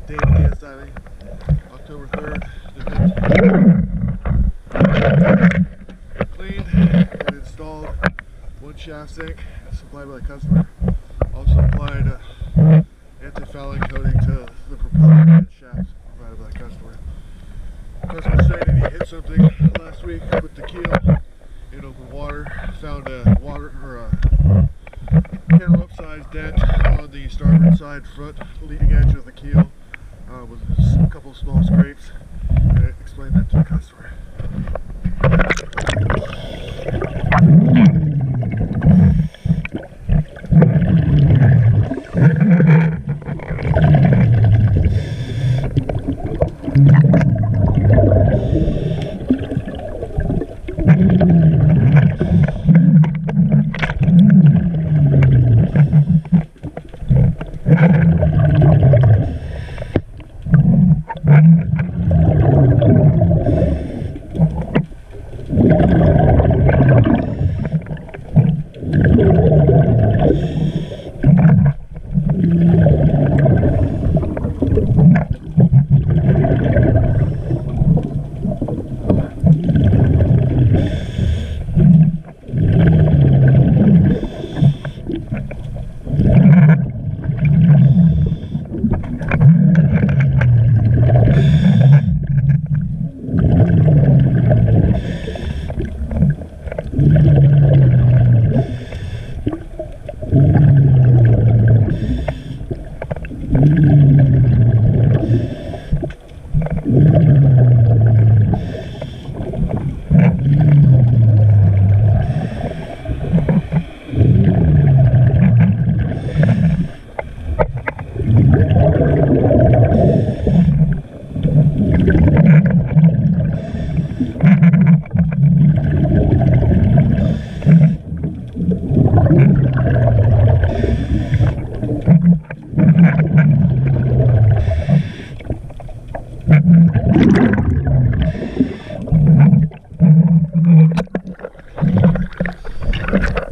Day of gas diving, October 3rd. Cleaned and installed one shaft sink supplied by the customer. Also applied anti-fouling coating to the propeller and shaft provided by the customer. The customer stated he hit something last week with the keel in open water. Found a cantaloupe-sized dent on the starboard side front leading edge of the keel with a couple of small scrapes. And I explained that to the customer.